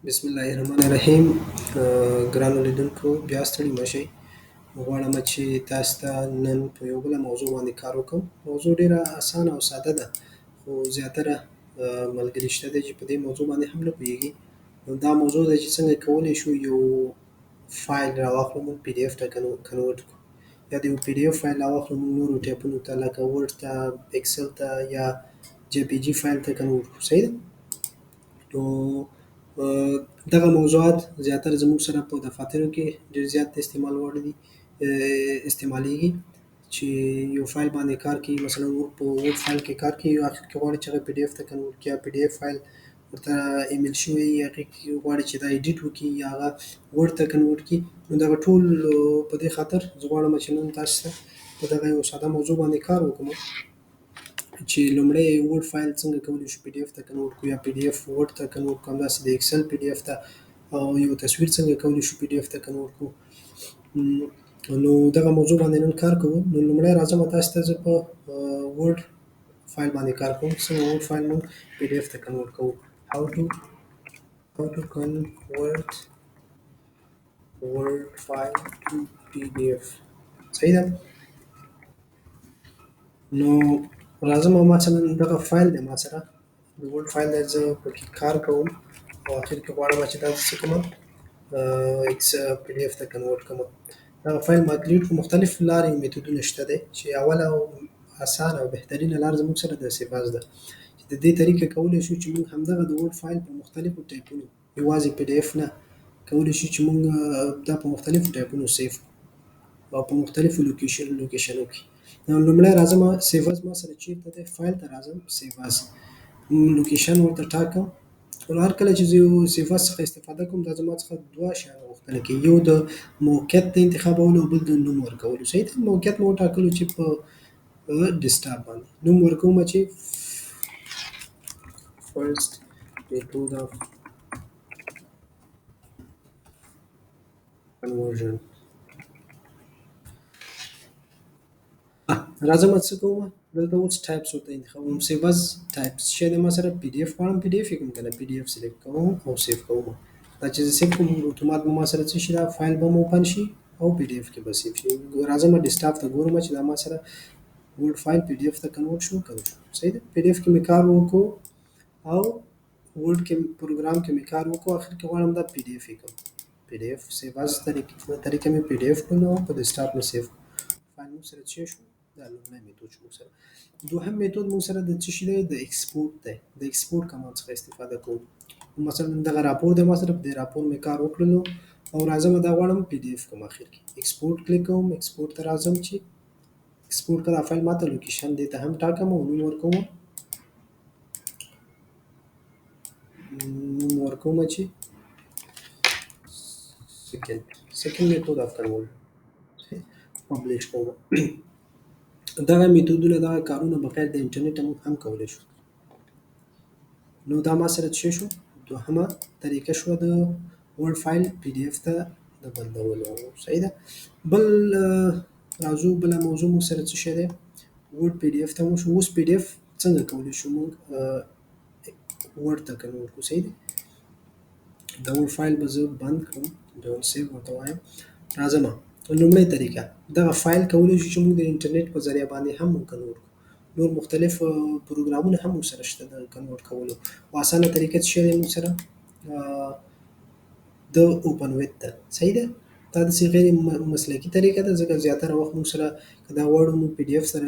بسم الله الرحمن الرحیم. ګرانو لیدونکو بیا ستړي مه شئ. غواړم چې تاسو ته نن په یو بله موضوع باندې کار وکړم. موضوع ډیره اسانه او ساده ده، خو زیاتره ملګري شته دي چې په دې موضوع باندې هم نه پوهېږي. نو دا موضوع ده چې څنګه کولی شو یو فایل راواخلو، موږ پی ډي اف ته کنورټ کړو، یا د یو پی ډي اف فایل راواخلو موږ نورو ټایپونو ته لکه ورډ ته، ایکسل ته، یا جی پی جي فایل ته کنورټ کړو. صحیح ده؟ نو دغه موضوعات زیاتره زموږ سره په دفاترو کې ډېر زیات د استعمال وړ دي، استعمالېږي چې یو فایل باندې کار کوي. مثلا په ورډ فایل کې کار کوي، اخر کې غواړي چې هغه پی ډي اف ته کنورټ کړي، یا پی ډي اف فایل ورته ایمیل شوی وي، هغې کې غواړي چې دا ایډیټ وکړي یا هغه ورډ ته کنورټ کړي. نو دغه ټول په دې خاطر زه غواړم چې نن تاسو ته په دغه یو ساده موضوع باندې کار وکړم چې لومړی ورډ فایل څنګه کولی شو پی ډي اف ته کنورټ کړو، یا پی ډي اف ورډ ته کنورټ کړو، همداسې د ایکسل پی ډي اف ته، او یو تصویر څنګه کولی شو پی ډي اف ته کنورټ کړو. نو دغه موضوع باندې نن کار کوو. نو لومړی راځم تاسو ته زه په ورډ فایل باندې کار کوم، څنګه ورډ فایل موږ پی ډي اف ته کنورټ کوو. how to convert word file to pdf. صحیح ده؟ نو راځم مثلا دغه فایل دی ما سره، د ورډ فایل دی، زه پکې کار کوم او اخر کې غواړم چې دا څه کړم، ایکس پی ډي اف ته کنورټ کړم. دغه فایل ما ډیلیټ کړو. مختلف لارې میتودونه شته دی چې اوله او اسانه او بهترینه لار زموږ سره د سیفاز ده، چې د دې طریقه کولی شو چې موږ همدغه د ورډ فایل په مختلفو ټایپونو، یوازې پی ډي اف نه، کولی شو چې موږ دا په مختلفو ټایپونو سیف او په مختلفو لوکیشنو کې. نو لومړی راځم سیواز ما سره چیرته دی، فایل ته راځم، سیواز لوکیشن ورته ټاکم. نو هر کله چې زه یو سیواز څخه استفاده کوم، دا زما څخه دوه شیان غوښتنه کوي، یو د موقعیت د انتخابولو او بل د نوم ورکولو. صحیح ده؟ موقعیت مو وټاکلو چې په ډیسکټاپ باندې، نوم ورکوم چې فرست میتود اف کنورژن. راځم څه کوم، دلته اوس ټایپس ورته انتخابوم. سیواز ټایپس شه دی ما سره، پی ډي اف غواړم، پی ډي اف یې کوم کنه، پی ډي اف سلیکټ کوم او سیف کوم. دا چې زه سیف کوم اتومات به ما سره څه شي، دا فایل به مو اوپن شي او پی ډي اف کې به سیف شي. راځم ډیسکټاپ ته ګورم چې دا ما سره ورډ فایل پی ډي اف ته کنورټ شو کنه شو. صحیح ده؟ پی ډي اف کې مې کار وکړو او ورډ کې پروګرام کې مې کار وکړو، اخر کې غواړم دا پی ډي اف یې کړم. پی ډي اف سیواز طریقه مې پی ډي اف کړو او په ډیسکټاپ مې سیف کړو. فایل مو سره څه شو، دا لومړی میتود شو سره. دوهم میتود مو سره د څه شي دی، د ایکسپورټ دی. د ایکسپورټ کمانډ څخه استفاده کوم. مثلا دغه راپور دی ما سره، په دې راپور مې کار وکړلو او راځم دا غواړم پی ډي اف کوم. اخر کې ایکسپورټ کلیک کوم، ایکسپورټ ته راځم چې ایکسپورټ کړه فایل ماته لوکیشن دې ته هم ټاکم او نوم ورکوم چې سیکنډ میتود اف کنورژن پبلش کوم. دغه میتودونه، دغه کارونه بغیر د انټرنیټ هم کولی شو. نو دا ما سره څه شو، دوهمه طریقه شو د ورډ فایل پی ډي اف ته د بدلولو. صحیح ده؟ بل راځو بله موضوع مو سره څه شی دی، ورډ پی ډي اف ته مو شو. اوس پی ډي اف څنګه کولی شو موږ ورډ ته کنورټ کړو. صحیح ده؟ دا ورډ فایل به زه بند کړم، ډبل سیو ورته وایم. راځم لومړۍ طریقه، دغه فایل کولی شو چې موږ د انټرنیټ په ذریعه باندې هم کنورټ کړو. نور مختلف پروګرامونه هم ورسره شته د کنورټ کولو، او اسانه طریقه څه شی دی موږ سره، د اوپن ویت ده. صحیح ده؟ دا داسې غیر مسلکي طریقه ده، ځکه زیاتره وخت موږ سره که دا ورډ مو پی ډي اف سره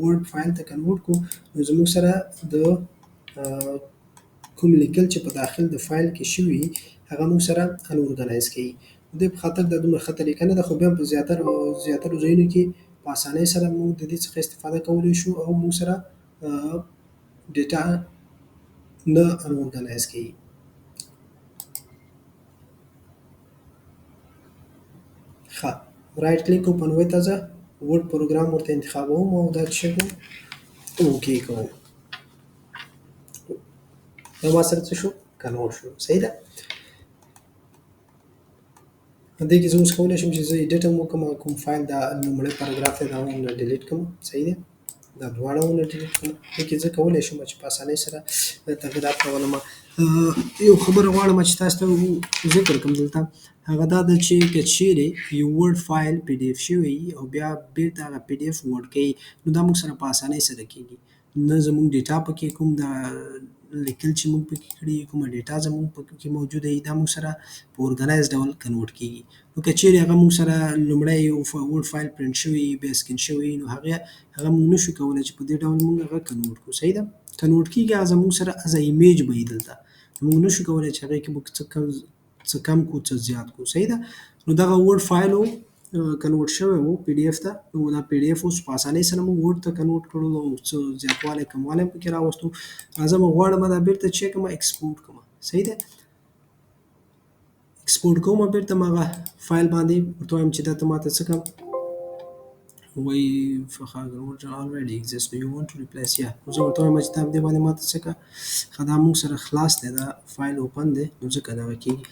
ورډ فایل ته کنورټ کړو، نو زموږ سره د کوم لیکل چې په داخل د فایل کې شوي هغه موږ سره انورګنایز کوي. د دې په خاطر دا دومره ښه طریقه نه ده، خو بیا هم په زیاترو ځایونو کې په اسانۍ سره موږ د دې څخه استفاده کولی شو او موږ سره ډیټا نه انورګنایز کوي. ښه، رایټ کلیک اوپن ویت ته ځه، ورډ پروګرام ورته انتخابوم او دا څه کوم، اوکې کوم. دا ما سره څه شو، کنورټ شو. صحیح ده؟ دې کې زه اوس کولی شم چې زه ایډیټ هم وکړم، کوم فایل دا لومړی پاراګراف دی دا هم ډیلیټ کړم. صحیح ده؟ دا دواړه ونه ډیلیټ کړم. دې کې زه کولی شم چې په اسانۍ سره تغییرات راولم. یو خبره غواړم چې تاسو ته ذکر کړم دلته، هغه دا ده چې که چیرې یو ورډ فایل پی ډي اف شوی وي او بیا بېرته هغه پی ډي اف ورډ کوي، نو دا موږ سره په اسانۍ سره کېږي. نه زموږ ډیټا پکې کوم د لیکل چې موږ پکې کړي یي، کومه ډیټا زموږ پکې موجوده وي، دا موږ سره په اورګنایز ډول کنورټ کېږي. نو که چیرې هغه موږ سره لومړی یو ورډ فایل پرنټ شوی وي، بیا سکین شوی وي، نو هغه موږ نشو کولی چې په دې ډول موږ هغه کنورټ کړو. صحیح ده؟ کنورټ کېږي هغه زموږ سره از ایمیج به وي دلته. موږ نشو کولی چې هغې کې موږ څه کم کړو څه زیات کړو. صحیح ده؟ نو دغه ورډ فایل و کنورټ شوی و پی ډي اف ته. نو دا پی ډي اف اوس په اسانۍ سره موږ ورډ ته کنورټ کړو او څه زیاتوالی کموالی هم پکې راوستو. زه به غواړم دا بېرته چې کړمه ایکسپورټ کړمه. صحیح ده؟ ایکسپورټ کومه بېرته هغه فایل باندې ورته وایم چې دا ته ماته څه کړه وایي already exist do you want to replace yeah. زه ورته وایم چې دا دې باندې ماته څه کړه، ښه دا موږ سره خلاص دی، دا فایل اوپن دی، نو ځکه دغه کېږي.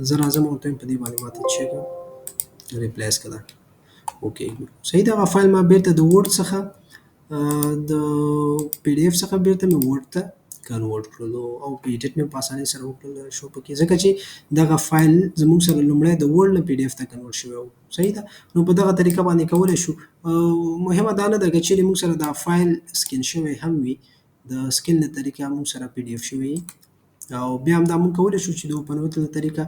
زه راځم ورته وایم په دې باندې ماته چې کړه ریپلیس کړه. اوکې صحیح ده. هغه فایل ما بېرته د ورډ څخه د پی ډي اف څخه بېرته مې ورډ ته کنورټ کړلو او په ایډیټ مې په اسانۍ سره وکړل شو پکې، ځکه چې دغه فایل زموږ سره لومړی د ورډ نه پی ډي اف ته کنورټ شوی و. صحیح ده؟ نو په دغه طریقه باندې کولی شو. مهمه دا نه ده که چیرې موږ سره دا فایل سکین شوی هم وي، د سکین له طریقه موږ سره پی ډي اف شوی وي، او بیا هم دا موږ کولی شو چې د اوپن ویت له طریقه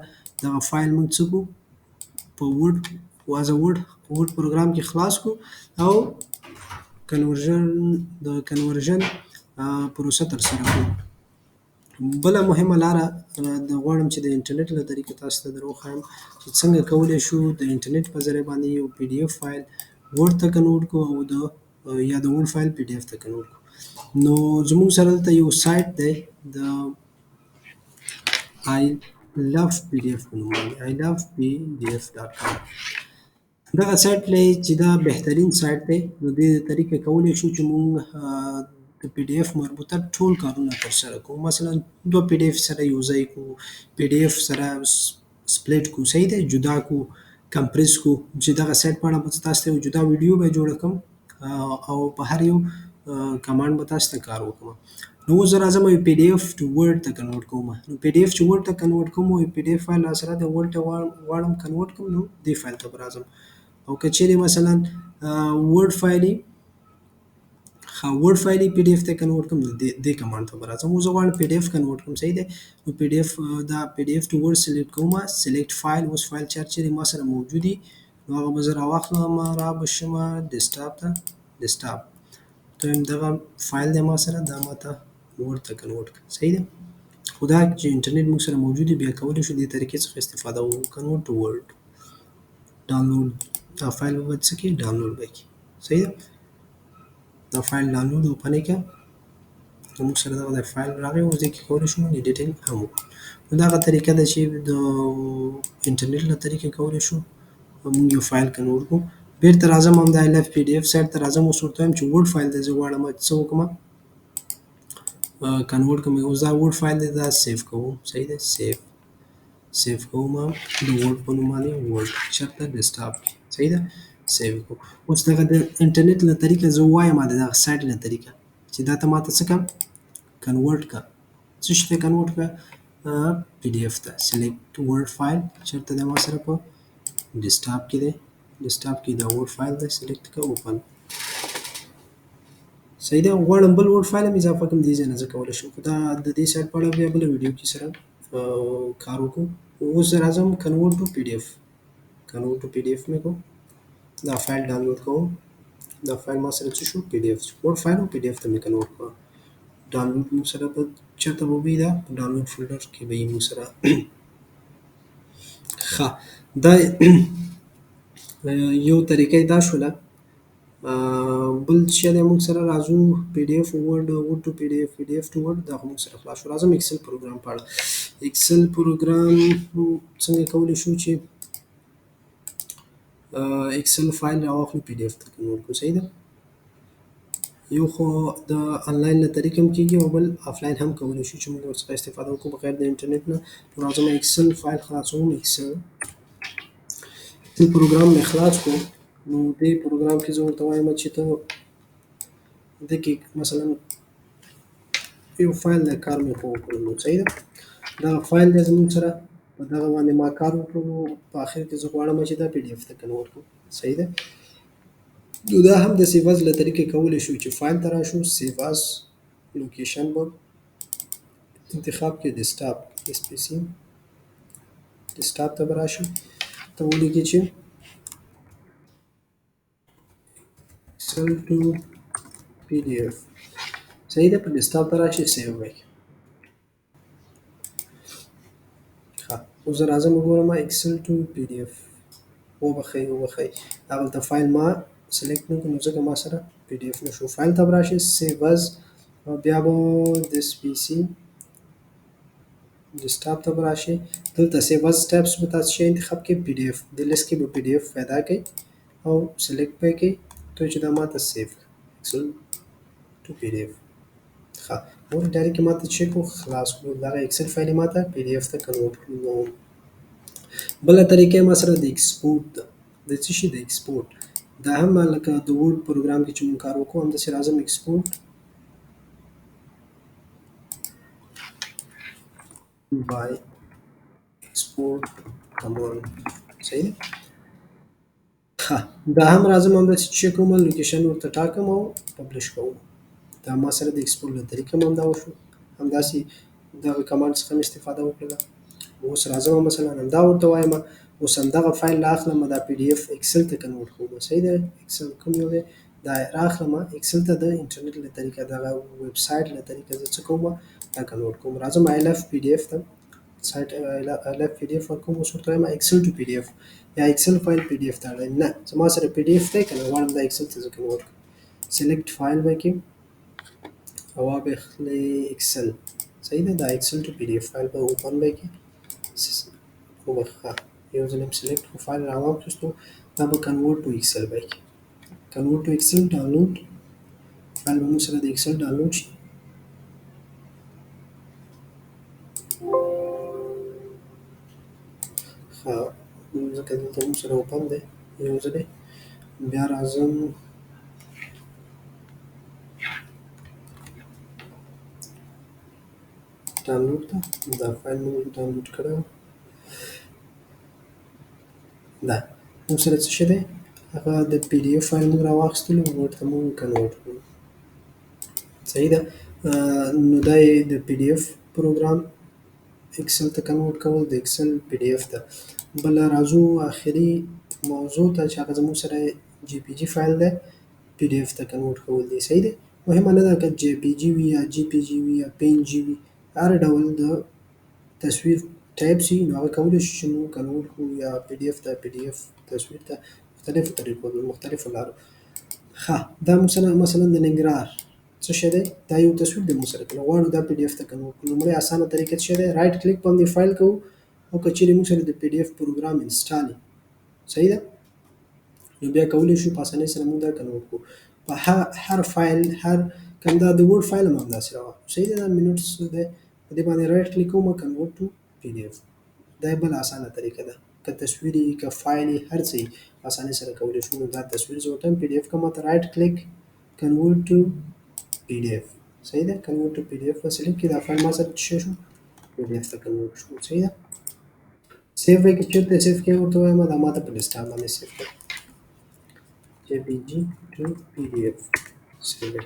دغه فایل موږ څه کړو په ورډ پروګرام کې خلاص کړو او د کنورژن پروسه ترسره کړو. بله مهمه لاره غواړم چې د انټرنیټ له طریقې تاسو ته در وښایم چې څنګه کولی شو د انټرنیټ په ذریعه باندې یو پی ډي اف فایل ورډ ته کنورټ کړو او د ورډ فایل پی ډي اف ته کنورټ کړو. نو زموږ سره دلته یو سایټ دی د I love PDF په نوم باندې ilovepdf.com. دغه سایټ دی چې دا بهترین سایټ دی. نو دې طریقې کولی شو چې موږ د پی ډي اف مربوطه ټول کارونه ترسره کړو. مثلا دوه پی ډي اف سره یو ځای کړو، پی ډي اف سره سپلیټ کړو، صحیح دی، جدا کړو، کمپریس کړو. چې دغه سایټ په اړه به تاسو ته یو جدا ویډیو به جوړه کړم او په هر یو کمانډ به تاسو ته کار وکړم. نو اوس زه راځم یو پی ډي اف ټو ورډ ته کنورټ کوم. نو پی ډي اف چې ورډ ته کنورټ کوم، یو پی ډي اف فایل راسره دی، ورډ ته غواړم کنورټ کړم، نو دې فایل ته به راځم. او که چیرې مثلا ورډ فایل پی ډي اف ته کنورټ کړم، نو دې کمانډ ته به راځم. اوس زه غواړم پی ډي اف کنورټ کړم. صحیح دی؟ نو پی ډي اف ټو ورډ سلیکټ کوم، سلیکټ فایل. اوس فایل چیرې ما سره موجود وي نو هغه به زه راواخلم، را به شمه ډیسکټاپ ته، ډیسکټاپ ته وایم دغه فایل دی ما سره، دا ماته ورډ ته کنورټ کړه. صحیح ده؟ خو دا چې انټرنیټ موږ سره موجود وي بیا کولی شو دې طریقې څخه استفاده وکړو. کنورټ ټو ورډ، ډاونلوډ، دا فایل به څه کړي، ډاونلوډ به کړي. صحیح ده؟ دا فایل ډاونلوډ اوپن یې کړه، موږ سره دغه فایل راغی، اوس دې کې کولی شو موږ ایډیټینګ هم وکړو. نو دغه طریقه ده چې د انټرنیټ له طریقې کولی شو موږ یو فایل کنورټ کړو. بېرته راځم همدا I love PDF سایټ ته راځم، اوس ورته وایم چې ورډ فایل دی زه غواړم څه وکړم، کنورټ کړم. اوس دا ورډ فایل دی، دا سیف کوم. صحیح دی؟ سیف کوم د ورډ په نوم باندې، ورډ چېرته ډیسکټاپ کې. صحیح ده؟ سیف کړو. اوس دغه د انټرنیټ له طریقه زه ووایم د دغه سایټ له طریقه چې دا ته ماته څه کړه، کنورټ کړه. څه شي ته کنورټ کړه؟ پی ډي اف ته. سلیکټ ورډ فایل چېرته دی ما سره په ډیسکټاپ کې دی، ډیسکټاپ کې دا ورډ فایل دی، سلیکټ کړه، اوپن. صحیح ده؟ غواړم بل ورډ فایل هم اضافه کړم، دې ځای نه زه کولی شم. خو دا د دې سایټ په اړه بیا بله ویډیو کې سره کار وکړو. اوس زه راځم کنورټ ټو پی ډي اف، کنورټ ټو پی ډي اف مې کړو، دا فایل ډاونلوډ کوم. دا فایل ما سره څه شو، پی ډي اف ورډ فایل او پی ډي اف ته مې کنورټ کړو. ډاونلوډ موږ سره به چېرته به وي، دا په ډاونلوډ فولډر کې به وي موږ سره. ښه دا یو طریقه یې دا شوله. بل شی دی موږ سره راځو پی ډي اف ورډ ټو پی ډي اف، پی ډي اف ټو ورډ، دا خو موږ سره خلاص شو. راځم ایکسل پروګرام په اړه. ایکسل پروګرام څنګه کولی شو چې ایکسل فایل راواخلو پی ډي اف ته کنورټ کړو. صحیح ده؟ یو خو د انلاین له طریقې هم کېږي او بل آفلاین هم کولی شو چې موږ ورڅخه استفاده وکړو بغیر د انټرنیټ نه. نو راځم ایکسل فایل خلاصوم، ایکسل پروګرام مې خلاص کړو. نو دې پروګرام کې زه ورته وایم چې ته دغه مثلا یو فایل د کار مې خو وکړلو صحیح ده. دغه فایل دی زموږ سره په دغه باندې ما کار وکړلو په آخر کې زه غواړم چې دا پی ډي اف ته کنورټ کړم صحیح ده. نو دا هم د سیو از له طریقې کولی شو چې فایل ته راشو سیو از لوکیشن به انتخاب کې ډیسکټاپ اس پی سی ډیسکټاپ ته به راشي ته ولیکې چې اکسل ټو پی ډي اف صحیح ده. په ډیسکټاپ ته راشي سیو وکړئ. ښه اوس زه راځم وګورم اکسل ټو پی ډي اف وبخښئ هغلته فایل ما سلیکټ نه کړ نو ځکه ما سره پی ډي اف نشو. فایل ته به راشئ سیو از او بیا به دس پی سی ډیسکټاپ ته به راشئ. دلته سیو از ټیبس به تاسو شی انتخاب کړئ پی ډي اف دې لیست کې به پی ډي اف پیدا کړئ او سلیکټ به یې کړئ ته چې دا ماته سیو اکسل ټو پی ډي اف. ښه اوس ډایرکټ یې ماته چک کړو خلاص کړو دغه اکسل فایل یې ماته پی ډي اف ته کنورټ کړو. بله طریقه ما سره د ایکسپورټ ده د څه شي د ایکسپورټ دا هم لکه د ورډ پروګرام کې چې مونږ کار وکړو همداسې راځم ایکسپورټ بای ایکسپورټ کمانډ صحیح ده. ښه دا هم راځم همداسې چک کوم لوکیشن ورته ټاکم او پبلش کوم. دا ما سره د ایکسپورټ له طریقه هم همدا وشو همداسې دغه کمانډ څخه مې استفاده وکړله. اوس راځم مثلا همدا ورته وایم اوس همدغه فایل رااخلم دا پی ډي اف اکسل ته کنورټ کوم صحیح ده. اکسل کوم یو دی دا رااخلم اکسل ته د انټرنیټ له طریقه دغه ویب سایټ له طریقه زه څه کوم دا کنورټ کوم. راځم آی لف پی ډي اف ته سایټ آی لف پی ډي اف ورکوم اوس ورته وایم اکسل ټو پی ډي اف یا اکسل فایل پی ډي اف ته اړوم نه زما سره پی ډي اف دی که نه غواړم دا اکسل ته زه کنورټ کړم. سلیکټ فایل به کې او به اخلي اکسل صحیح ده. دا اکسل ټو پی ډي اف فایل به اوپن به کې وبخښه یو ځل مې سلیکټ کړو فایل راواخیستو دا به کنورټ ټو اکسل به کې کنورټ ټو اکسل ډاونلوډ فایل به موږ سره د اکسل ډاونلوډ شي. ښه ځکه دلته موږ سره اوپن دی یو ځلې بیا راځم ډاونلوډ ته دا فایل موږ ډاونلوډ کړی دا موږ سره څه شی دی هغه د پی ډي اف فایل موږ راواخیستلو ورته موږ کنورټ کړو صحیح ده. نو دا یې د پی ډي اف پروګرام اکسل ته کنورټ کول د اکسل پی ډي اف ته. بله راځو آخري موضوع ته چې هغه زموږ سره جی پی جي فایل دی پی ډي اف ته کنورټ کول دی صحیح دی. مهمه نه ده که جی پی جي وي یا جی پی جي وي یا پی ان جي وي هر ډول د تصویر ټایپ سي نو هغه کولی شو چې موږ کنورټ کړو یا پی ډي اف ته پی ډي اف تصویر ته مختلفو طریقو مختلفو لارو. ښه دا موږ سره مثلا د ننګرهار څه شی دی دا یو تصویر دی موږ سره که نه غواړو دا پی ډي اف ته کنورټ کړو لومړی اسانه طریقه څه شی دی رایټ کلیک په همدې فایل کوو او که چیرې موږ سره د پی ډي اف پروګرام انسټال وي صحیح ده نو بیا کولی شو په اسانۍ سره موږ دا کنورټ کړو په هر فایل هر کوم دا د ورډ فایل هم همداسې راواخلو صحیح ده. دا مینټس دی په دې باندې رایټ کلیک کوم کنورټ ټو پی ډي اف دا بله اسانه طریقه ده که تصویر وي که فایل وي هر څه وي په اسانۍ سره کولی شو. نو دا تصویر زه وټم پی ډي اف کوم ته رایټ کلیک کنورټ ټو پی ډي اف صحیح ده. کنورټ ټو پی ډي اف به سلیکټ کړئ دا فایل ما سره څه شو پی ډي اف ته کنورټ شو صحیح ده. سیو یې که چېرته سیو کړئ ورته وایم دا ما ته په ډیسکټاپ باندې سیو کړئ JPG to PDF صحیح ده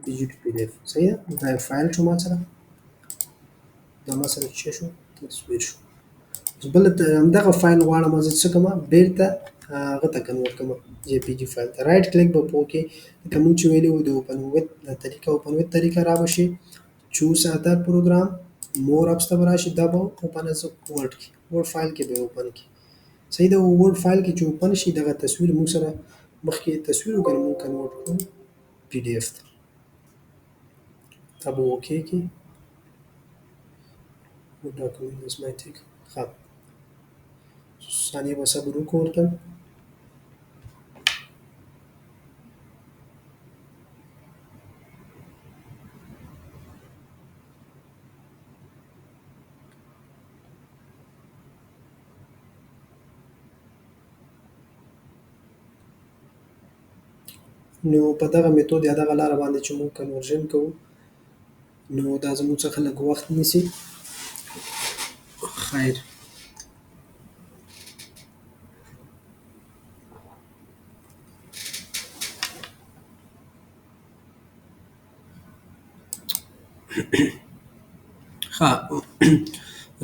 JPG to PDF صحیح ده. دا یو فایل شو ما سره دا ما سره څه شو تصویر شو. بل همدغه فایل غواړم زه څه کوم بیرته هغه ته کنورټ کوم جی پی جي فایل ته رایټ کلیک به پوکې لکه موږ چې ویلي وو د اوپن ویت طریقه اوپن ویت طریقه را بشي چوز ادر پروګرام مور اپس ته به راشي دا به اوپن از ورډ کې ورډ فایل کې به اوپن کې صحیح ده. ورډ فایل کې چې اوپن شي دغه تصویر موږ سره مخکې تصویر وکړو موږ کنورټ کړو پی ډي اف ته دا به اوکې کې ډاکومنټ دس مای ټیک ښه ثانیه به صبر وکړو ورته. نو په دغه میتود یا دغه لاره باندې چې موږ کنورژن کوو، نو دا زموږ څخه لږ وخت نیسي. خیر. ښه.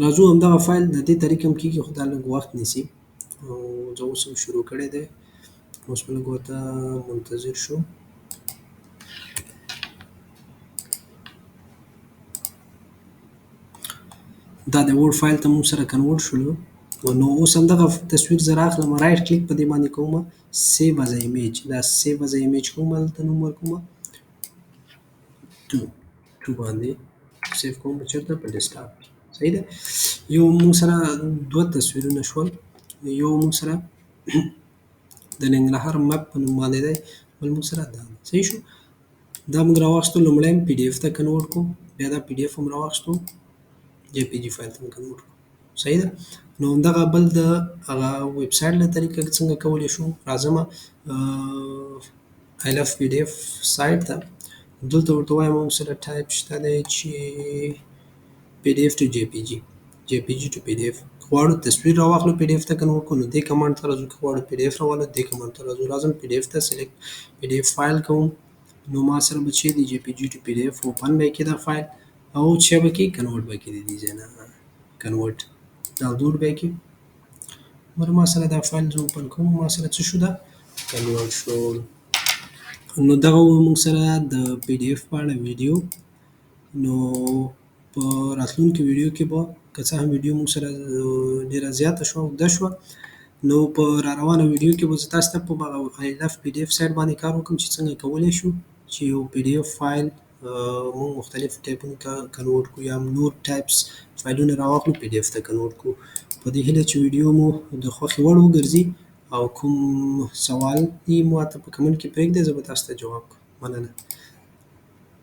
راځو همدغه فایل د دې طریقې هم کېږي خو دا لږ وخت نیسي. او زه اوس هم شروع کړی دی. اوس به لږ ورته منتظر شو. دا د وورډ فایل ته موږ سره کنورټ شولو. نو اوس همدغه تصویر زه رااخلم، رایټ کلیک په دې باندې کوم، سیو از ایمیج. دا سیو از ایمیج کوم، دلته نوم ورکوم 2 باندې سیو کوم چېرته په ډیسکټاپ کې. صحیح ده. یو موږ سره دوه تصویرونه شول. یو موږ سره د ننګرهار مپ په نوم باندې دی، بل موږ سره دا دی. صحیح شو. دا موږ راواخیستو، لومړی پی ډي اف ته کنورټ کړو، بیا دا پی ډي اف هم راواخیستو، جی پی جي فایل ته مو کنورټ کړو. صحیح ده. نو همدغه بل د هغه ویب سایټ له طریقه څنګه کولی شو، راځمه آی لف پی ډي اف سایټ ته. دلته ورته وایم موږ سره ټایپ شته دی چې پی ډي اف ټو جی پی جي، جی پی جي ټو پی ډي اف. غواړو تصویر راواخلو پی ډي اف ته کنورټ کړو، نو دې کمانډ ته راځو. که غواړو پی ډي اف راوالو، دې کمانډ ته راځو. راځم پی ډي اف ته سلیکټ پی ډي اف فایل کوم. نو ما سره به چی دی جی پی جي ټو پی ډي اف اوپن به کې دا فایل، او چی به کې کنورټ به کې دې ځای نه کنورټ ډاونلوډ به کې. ما سره دا فایل زه اوپن کوم، ما سره څه شو، دا کنورټ شو. نو دغه و موږ سره د پی ډي اف په اړه ویډیو. نو په راتلونکي ویډیو کې به که څه هم ویډیو موږ سره ډېره زیاته شوه، اوږده شوه، نو په را روانه ویډیو کې به زه تاسو ته په هغه آی لف پی ډي اف سایټ باندې کار وکړم چې څنګه کولی شو چې یو پی ډي اف فایل موږ مختلف ټایپونو ته کنورټ کړو، یا نور ټایپس فایلونه راواخلو پی ډي اف ته کنورټ کړو. په دې هیله چې ویډیو مو د خوښې وړ وګرځي، او کوم سوال دې ماته په کمنټ کې پرېږدئ، زه به تاسو ته جواب کړم. مننه.